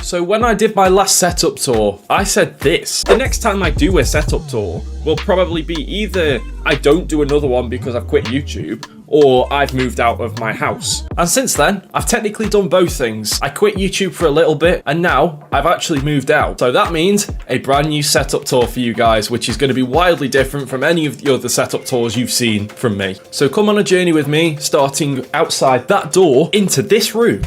So when I did my last setup tour, I said this. The next time I do a setup tour will probably be either I don't do another one because I've quit YouTube, or I've moved out of my house. And since then, I've technically done both things. I quit YouTube for a little bit, and now I've actually moved out. So that means a brand new setup tour for you guys, which is going to be wildly different from any of the other setup tours you've seen from me. So come on a journey with me, starting outside that door into this room.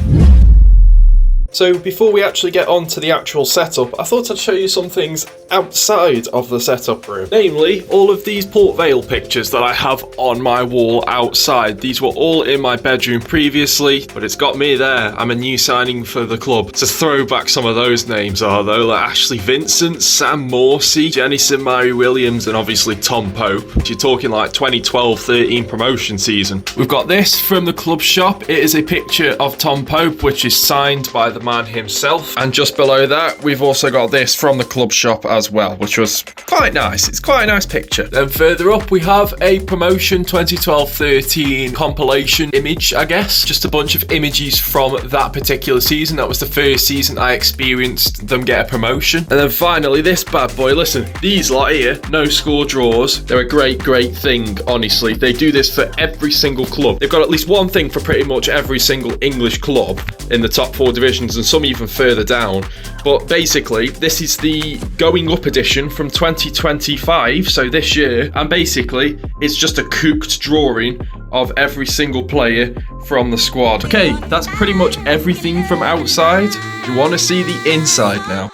So before we actually get on to the actual setup, I thought I'd show you some things outside of the setup room. Namely, all of these Port Vale pictures that I have on my wall outside. These were all in my bedroom previously, but it's got me there. I'm a new signing for the club. To throw back some of those names are though, like Ashley Vincent, Sam Morsey, Jenny St Mary Williams, and obviously Tom Pope. You're talking like 2012-13 promotion season. We've got this from the club shop. It is a picture of Tom Pope, which is signed by the man himself, and just below that we've also got this from the club shop as well, which was quite nice. It's quite a nice picture. Then further up we have a promotion 2012-13 compilation image, I guess, just a bunch of images from that particular season. That was the first season I experienced them get a promotion. And then finally this bad boy. Listen, these lot here, no score draws, they're a great thing. Honestly, they do this for every single club. They've got at least one thing for pretty much every single English club in the top 4 divisions, and some even further down. But basically, this is the going up edition from 2025, so this year, and basically it's just a cooked drawing of every single player from the squad. Okay, that's pretty much everything from outside. You want to see the inside now.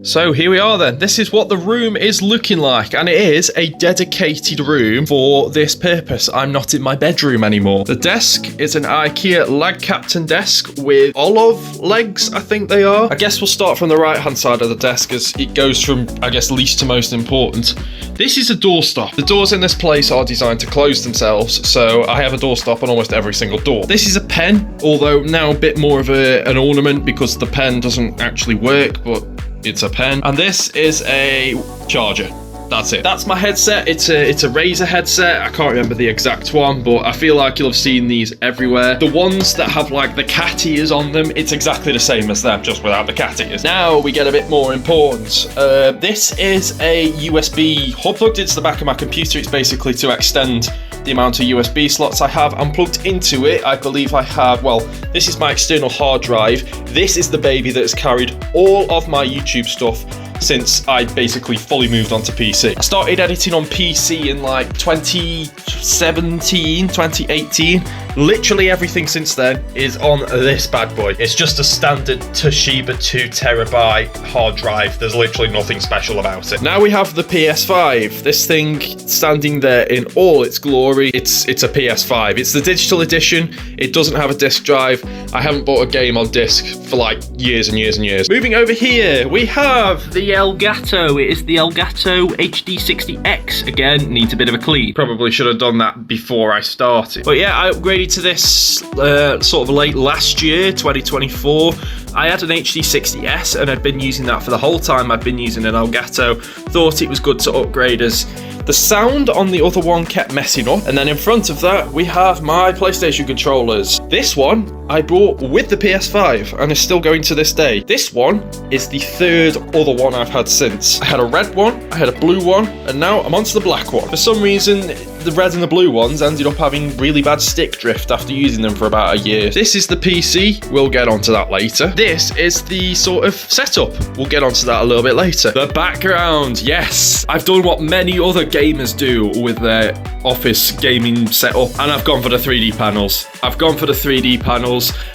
So here we are then. This is what the room is looking like, and it is a dedicated room for this purpose. I'm not in my bedroom anymore. The desk is an IKEA Lag Captain desk with olive legs, I think they are. I guess we'll start from the right hand side of the desk as it goes from, I guess, least to most important. This is a doorstop. The doors in this place are designed to close themselves, so I have a doorstop on almost every single door. This is a pen, although now a bit more of an ornament because the pen doesn't actually work, but it's a pen. And this is a charger. That's it. That's my headset. It's a Razer headset. I can't remember the exact one, but I feel like you'll have seen these everywhere. The ones that have like the cat ears on them, it's exactly the same as them, just without the cat ears. Now we get a bit more important. This is a USB hub plugged into the back of my computer. It's basically to extend the amount of USB slots I have. And plugged into it, I believe I have, well, this is my external hard drive. This is the baby that has carried all of my YouTube stuff since I basically fully moved onto PC. I started editing on PC in like 2017, 2018. Literally everything since then is on this bad boy. It's just a standard Toshiba 2TB hard drive. There's literally nothing special about it. Now we have the PS5. This thing standing there in all its glory. It's a PS5. It's the digital edition. It doesn't have a disc drive. I haven't bought a game on disc for like years and years and years. Moving over here, we have the Elgato. It is the Elgato HD60X. Again, needs a bit of a clean. Probably should have done that before I started. But yeah, I upgraded to this sort of late last year, 2024. I had an HD60S and I'd been using that for the whole time I've been using an Elgato. Thought it was good to upgrade as the sound on the other one kept messing up. And then in front of that, we have my PlayStation controllers. This one I bought with the PS5 and is still going to this day. This one is the third other one I've had since. I had a red one, I had a blue one, and now I'm onto the black one. For some reason, the red and the blue ones ended up having really bad stick drift after using them for about a year. This is the PC. We'll get onto that later. This is the sort of setup. We'll get onto that a little bit later. The background, yes. I've done what many other gamers do with their office gaming setup, and I've gone for the 3D panels.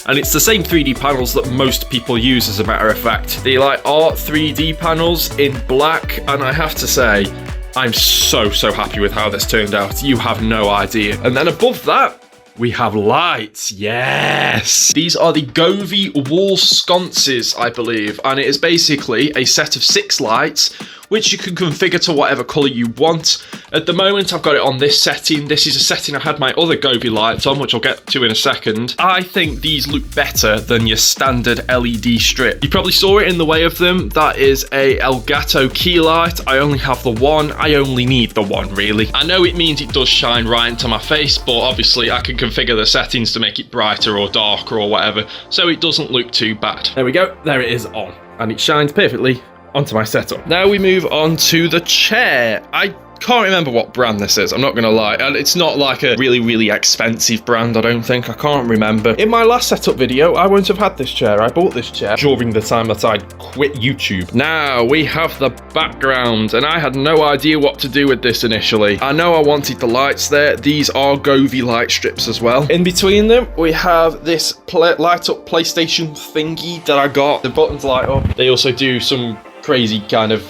And it's the same 3D panels that most people use, as a matter of fact. They like art 3D panels in black, and I have to say, I'm so happy with how this turned out. You have no idea. And then above that, we have lights. Yes! These are the Govee wall sconces, I believe, and it is basically a set of 6 lights which you can configure to whatever colour you want. At the moment, I've got it on this setting. This is a setting I had my other Govee lights on, which I'll get to in a second. I think these look better than your standard LED strip. You probably saw it in the way of them. That is a Elgato key light. I only have the one. I only need the one, really. I know it means it does shine right into my face, but obviously I can configure the settings to make it brighter or darker or whatever, so it doesn't look too bad. There we go. There it is on, and it shines perfectly onto my setup. Now we move on to the chair. I can't remember what brand this is, I'm not gonna lie, and it's not like a really expensive brand, I don't think. I can't remember. In my last setup video, I won't have had this chair. I bought this chair during the time that I'd quit YouTube. Now we have the background, and I had no idea what to do with this initially. I know I wanted the lights there. These are Govee light strips as well. In between them, we have this light up PlayStation thingy that I got. The buttons light up. They also do some crazy kind of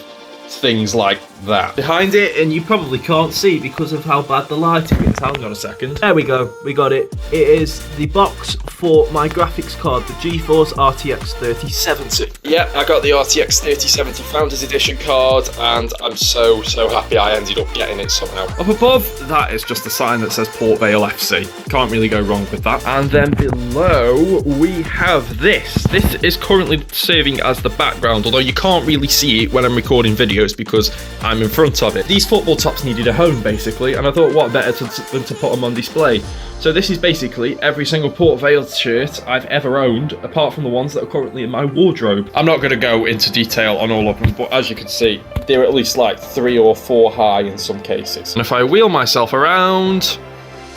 things like that behind it, and you probably can't see because of how bad the lighting is. Hang on a second. There we go, we got it. It is the box for my graphics card, the GeForce RTX 3070. Yeah, I got the RTX 3070 Founders Edition card, and I'm so happy I ended up getting it somehow. Up above, that is just a sign that says Port Vale FC. Can't really go wrong with that. And then below, we have this. This is currently serving as the background, although you can't really see it when I'm recording videos because I'm in front of it. These football tops needed a home, basically, and I thought what better than to put them on display. So this is basically every single Port Vale shirt I've ever owned, apart from the ones that are currently in my wardrobe. I'm not going to go into detail on all of them, but as you can see, they're at least like 3 or 4 high in some cases. And if I wheel myself around,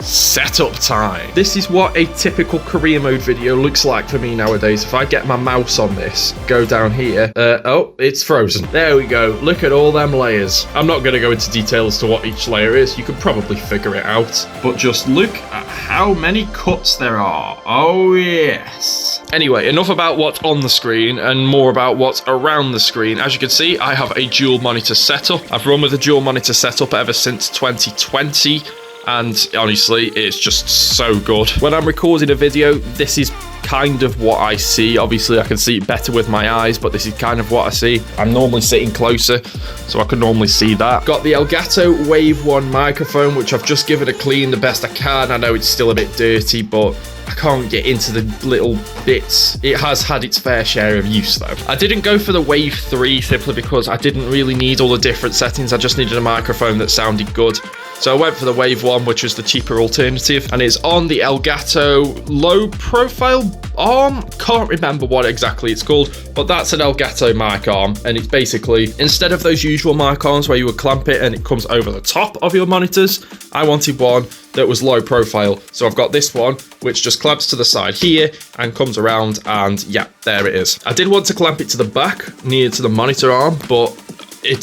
setup time. This is what a typical career mode video looks like for me nowadays. If I get my mouse on this, go down here, oh, it's frozen. There we go. Look at all them layers. I'm not going to go into detail as to what each layer is. You can probably figure it out, but just look at how many cuts there are. Oh yes. Anyway, enough about what's on the screen and more about what's around the screen. As you can see, I have a dual monitor setup. I've run with a dual monitor setup ever since 2020. And honestly, it's just so good. When I'm recording a video, this is kind of what I see. Obviously, I can see it better with my eyes, but this is kind of what I see. I'm normally sitting closer, so I can normally see that. Got the Elgato Wave 1 microphone, which I've just given a clean the best I can. I know it's still a bit dirty, but I can't get into the little bits. It has had its fair share of use though. I didn't go for the Wave 3 simply because I didn't really need all the different settings. I just needed a microphone that sounded good. So I went for the Wave 1, which was the cheaper alternative, and it's on the Elgato low profile arm. Can't remember what exactly it's called, but that's an Elgato mic arm, and it's basically, instead of those usual mic arms where you would clamp it and it comes over the top of your monitors, I wanted one that was low profile. So I've got this one, which just clamps to the side here and comes around, and yeah, there it is. I did want to clamp it to the back, near to the monitor arm, but it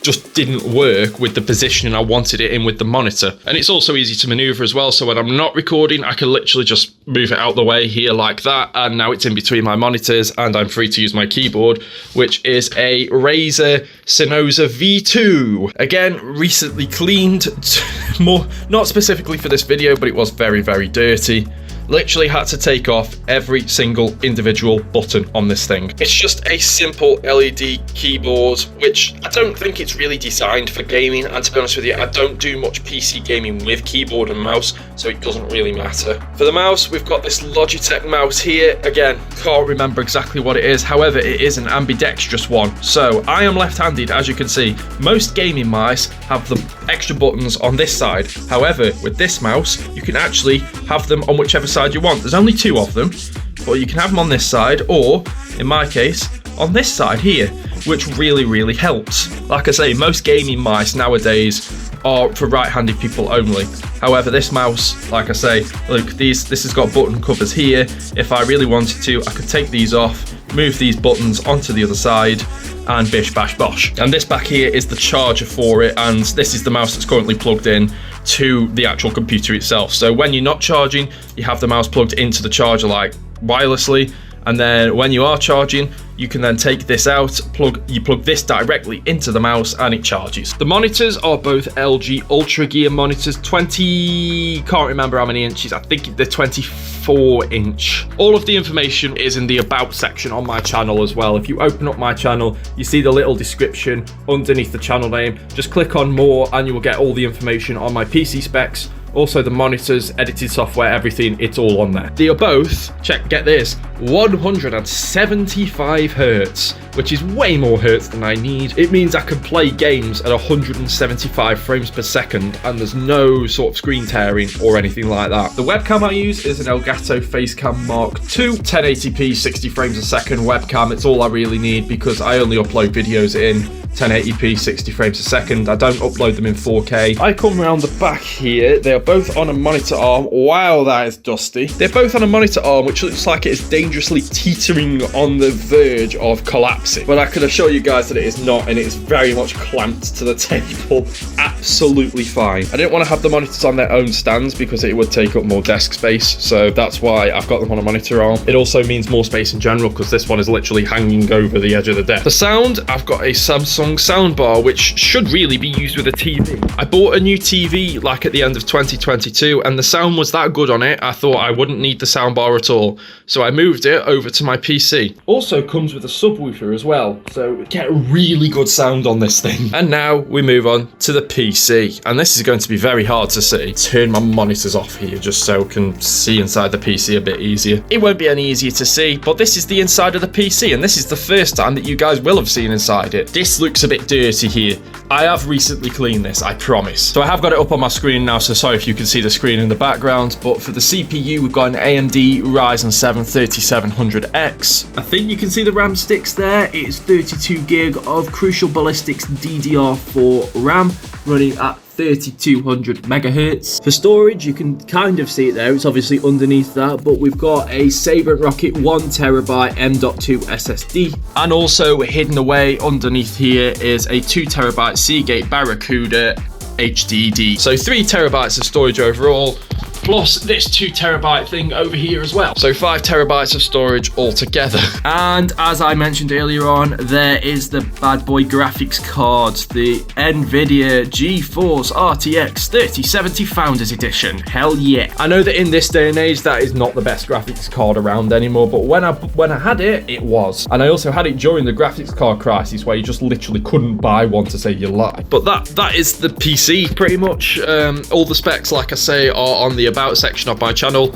just didn't work with the positioning I wanted it in with the monitor. And it's also easy to maneuver as well, so when I'm not recording, I can literally just move it out the way here like that, and now it's in between my monitors and I'm free to use my keyboard, which is a Razer Synosa V2. Again, recently cleaned, more not specifically for this video, but it was very dirty. Literally had to take off every single individual button on this thing. It's just a simple LED keyboard, which I don't think it's really designed for gaming, and to be honest with you, I don't do much PC gaming with keyboard and mouse, so it doesn't really matter. For the mouse, we've got this Logitech mouse here. Again, can't remember exactly what it is, however, it is an ambidextrous one. So I am left-handed, as you can see. Most gaming mice have the extra buttons on this side. However, with this mouse, you can actually have them on whichever side you want. There's only 2 of them, but you can have them on this side, or in my case, on this side here, which really helps. Like I say, most gaming mice nowadays are for right-handed people only. However, this mouse, like I say, look, this has got button covers here. If I really wanted to, I could take these off, move these buttons onto the other side, and bish bash bosh. And this back here is the charger for it, and this is the mouse that's currently plugged in to the actual computer itself. So when you're not charging, you have the mouse plugged into the charger like wirelessly, and then when you are charging, you can then take this out, you plug this directly into the mouse and it charges. The monitors are both LG Ultra Gear monitors, can't remember how many inches, I think they're 24 inch. All of the information is in the about section on my channel as well. If you open up my channel, you see the little description underneath the channel name. Just click on more and you will get all the information on my PC specs. Also the monitors, edited software, everything, it's all on there. They are both, get this, 175 hertz, which is way more hertz than I need. It means I can play games at 175 frames per second and there's no sort of screen tearing or anything like that. The webcam I use is an Elgato Facecam Mark II, 1080p, 60 frames a second webcam. It's all I really need because I only upload videos in 1080p, 60 frames a second. I don't upload them in 4K. I come around the back here. They are both on a monitor arm. Wow, that is dusty. They're both on a monitor arm, which looks like it is dangerously teetering on the verge of collapsing. But I can assure you guys that it is not, and it is very much clamped to the table. Absolutely fine. I didn't want to have the monitors on their own stands because it would take up more desk space, so that's why I've got them on a monitor arm. It also means more space in general because this one is literally hanging over the edge of the desk. The sound, I've got a Samsung soundbar, which should really be used with a TV. I bought a new TV like at the end of 2022 and the sound was that good on it, I thought I wouldn't need the soundbar at all. So I moved it over to my PC. Also comes with a subwoofer as well, so we get a really good sound on this thing. And now we move on to the PC. And this is going to be very hard to see. Turn my monitors off here just so I can see inside the PC a bit easier. It won't be any easier to see, but this is the inside of the PC and this is the first time that you guys will have seen inside it. This looks a bit dirty here. I have recently cleaned this, I promise. So I have got it up on my screen now, so sorry if you can see the screen in the background, but for the CPU, we've got an AMD Ryzen 7 3700X. I think you can see the RAM sticks there. It is 32 gig of Crucial Ballistics DDR4 RAM running at 3200 megahertz. For storage, you can kind of see it there. It's obviously underneath that, but we've got a Sabre Rocket 1TB M.2 SSD. And also hidden away underneath here is a 2TB Seagate Barracuda HDD. So 3TB of storage overall, plus this 2TB thing over here as well. So 5TB of storage altogether. And as I mentioned earlier on, there is the bad boy graphics card, the NVIDIA GeForce RTX 3070 Founders Edition. Hell yeah. I know that in this day and age, that is not the best graphics card around anymore, but when I had it, it was. And I also had it during the graphics card crisis where you just literally couldn't buy one to save your life. But that is the PC pretty much. All the specs, like I say, are on the about section of my channel.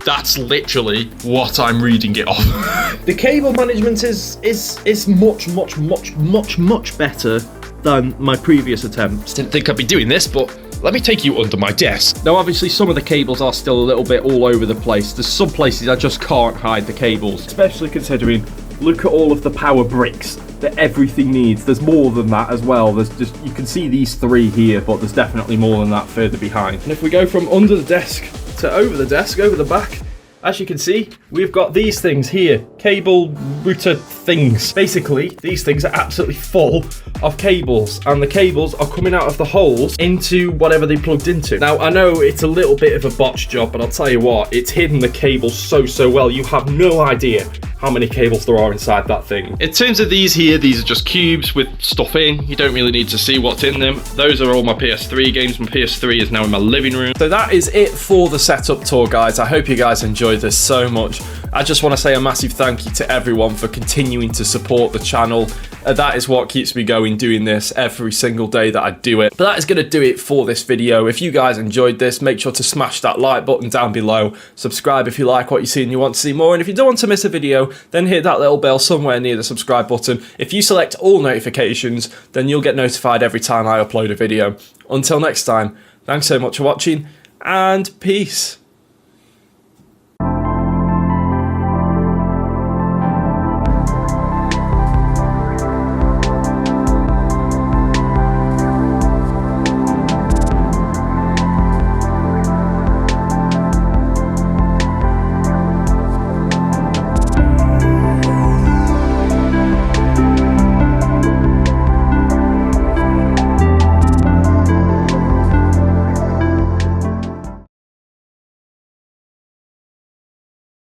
That's literally what I'm reading it off. The cable management is much better than my previous attempts. Didn't think I'd be doing this, but let me take you under my desk. Now obviously some of the cables are still a little bit all over the place. There's some places I just can't hide the cables, especially considering, look at all of the power bricks that everything needs. There's more than that as well. There's just, you can see these three here, but there's definitely more than that further behind. And if we go from under the desk to over the desk, over the back, as you can see, we've got these things here, cable router things. Basically, these things are absolutely full of cables, and the cables are coming out of the holes into whatever they plugged into. Now, I know it's a little bit of a botch job, but I'll tell you what, it's hidden the cables so well. You have no idea how many cables there are inside that thing. In terms of these here, these are just cubes with stuff in. You don't really need to see what's in them. Those are all my PS3 games. My PS3 is now in my living room. So that is it for the setup tour, guys. I hope you guys enjoyed this so much. I just want to say a massive thank you to everyone for continuing to support the channel. That is what keeps me going, doing this every single day that I do it. But that is going to do it for this video. If you guys enjoyed this, make sure to smash that like button down below. Subscribe if you like what you see and you want to see more. And if you don't want to miss a video, then hit that little bell somewhere near the subscribe button. If you select all notifications, then you'll get notified every time I upload a video. Until next time, thanks so much for watching, and peace.